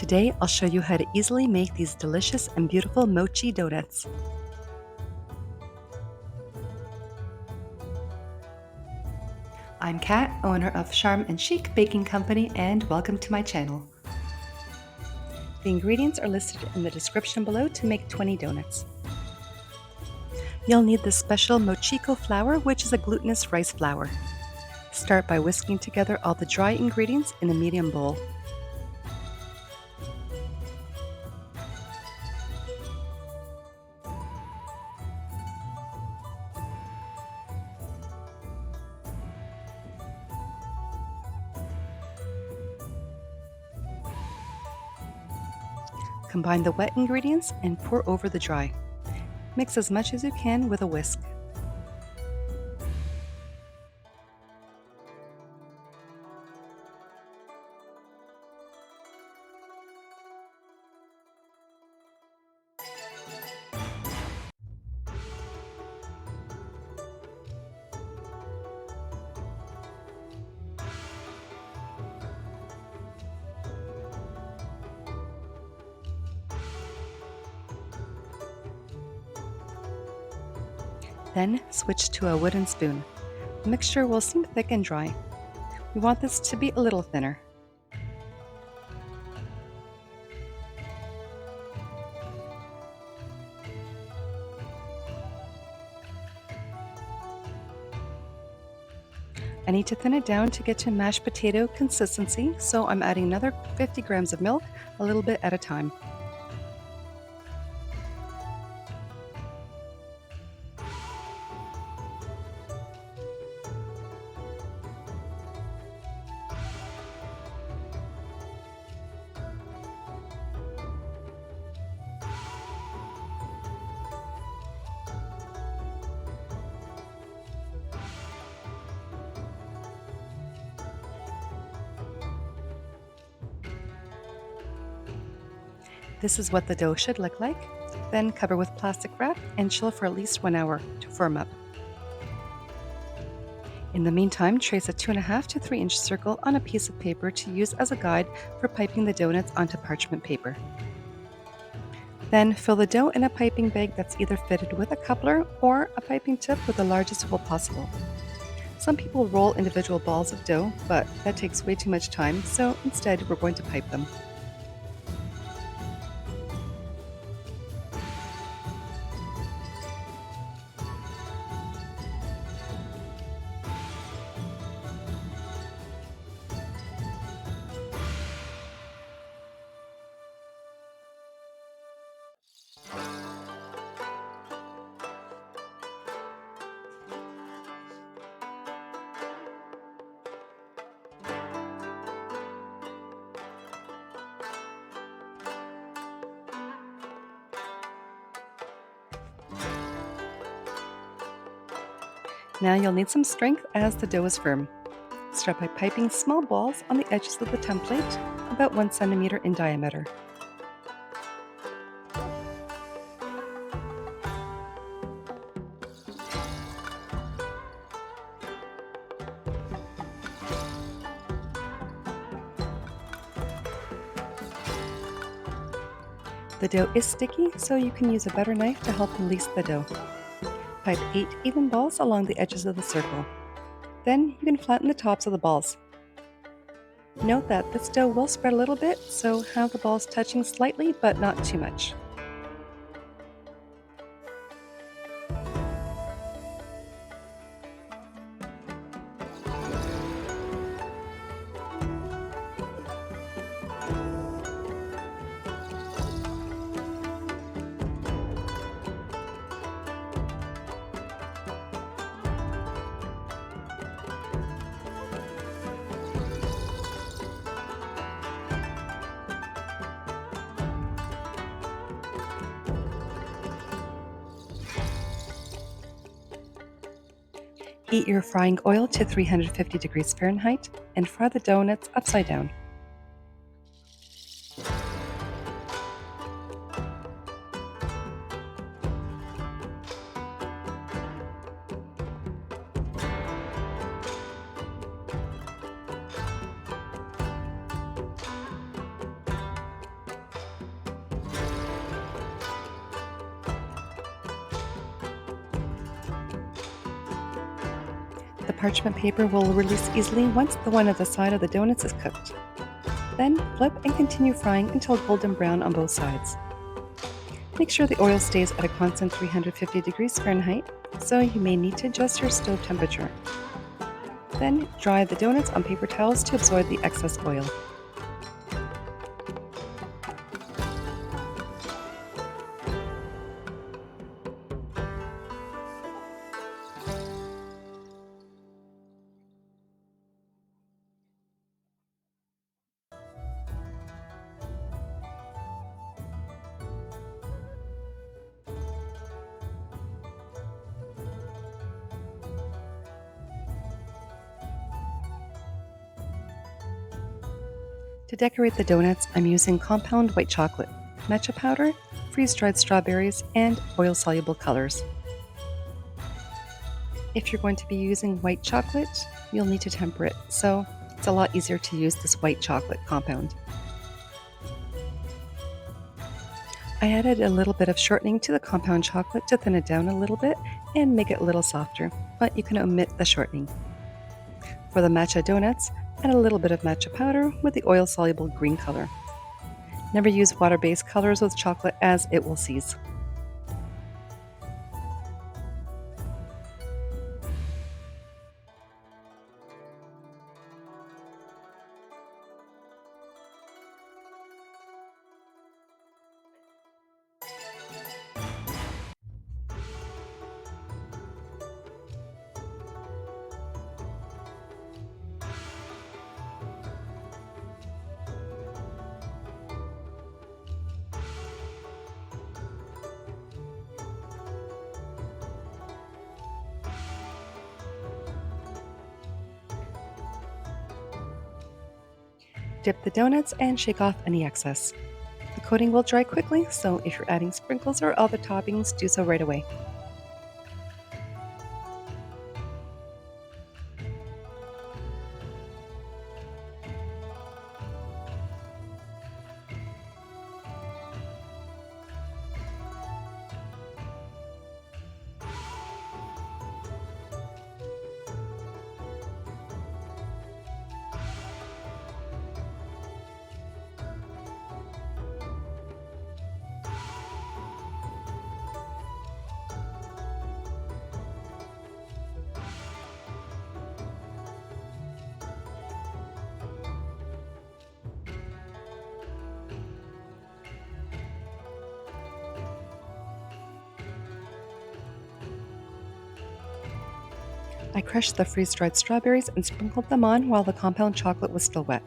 Today, I'll show you how to easily make these delicious and beautiful mochi donuts. I'm Kat, owner of Charm and Chic Baking Company, and welcome to my channel. The ingredients are listed in the description below to make 20 donuts. You'll need the special mochiko flour, which is a glutinous rice flour. Start by whisking together all the dry ingredients in a medium bowl. Combine the wet ingredients and pour over the dry. Mix as much as you can with a whisk. Then switch to a wooden spoon. The mixture will seem thick and dry. We want this to be a little thinner. I need to thin it down to get to mashed potato consistency, so I'm adding another 50 grams of milk, a little bit at a time. This is what the dough should look like. Then cover with plastic wrap and chill for at least 1 hour to firm up. In the meantime, trace a 2.5 to 3 inch circle on a piece of paper to use as a guide for piping the donuts onto parchment paper. Then fill the dough in a piping bag that's either fitted with a coupler or a piping tip with the largest hole possible. Some people roll individual balls of dough, but that takes way too much time, so instead we're going to pipe them. Now you'll need some strength as the dough is firm. Start by piping small balls on the edges of the template, about 1 centimeter in diameter. The dough is sticky, so you can use a butter knife to help release the dough. Pipe 8 even balls along the edges of the circle. Then you can flatten the tops of the balls. Note that this dough will spread a little bit, so have the balls touching slightly but not too much. Heat your frying oil to 350 degrees Fahrenheit and fry the donuts upside down. parchment paper will release easily once the one at the side of the donuts is cooked. Then flip and continue frying until golden brown on both sides. Make sure the oil stays at a constant 350 degrees Fahrenheit, so you may need to adjust your stove temperature. Then dry the donuts on paper towels to absorb the excess oil. To decorate the donuts, I'm using compound white chocolate, matcha powder, freeze-dried strawberries, and oil-soluble colors. If you're going to be using white chocolate, you'll need to temper it, so it's a lot easier to use this white chocolate compound. I added a little bit of shortening to the compound chocolate to thin it down a little bit and make it a little softer, but you can omit the shortening. For the matcha donuts, add a little bit of matcha powder with the oil-soluble green color. Never use water-based colors with chocolate as it will seize. Dip the donuts and shake off any excess. The coating will dry quickly, so if you're adding sprinkles or other toppings, do so right away. I crushed the freeze-dried strawberries and sprinkled them on while the compound chocolate was still wet.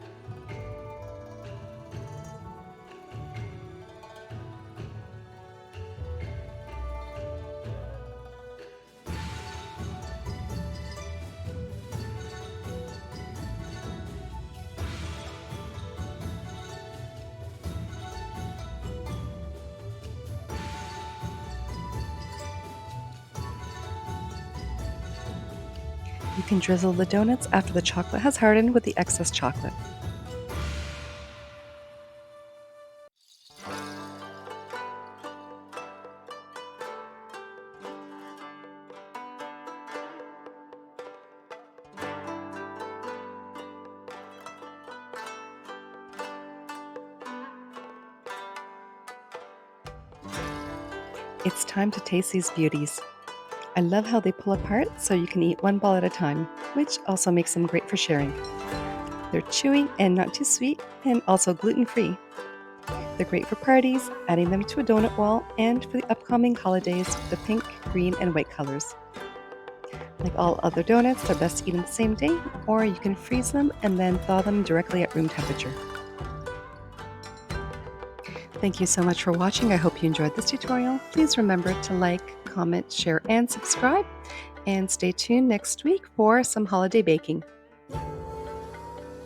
You can drizzle the donuts after the chocolate has hardened with the excess chocolate. It's time to taste these beauties. I love how they pull apart so you can eat one ball at a time, which also makes them great for sharing. They're chewy and not too sweet, and also gluten-free. They're great for parties, adding them to a donut wall, and for the upcoming holidays with the pink, green, and white colors. Like all other donuts, they're best to eat on the same day, or you can freeze them and then thaw them directly at room temperature. Thank you so much for watching. I hope you enjoyed this tutorial. Please remember to like, comment, share, and subscribe. And stay tuned next week for some holiday baking.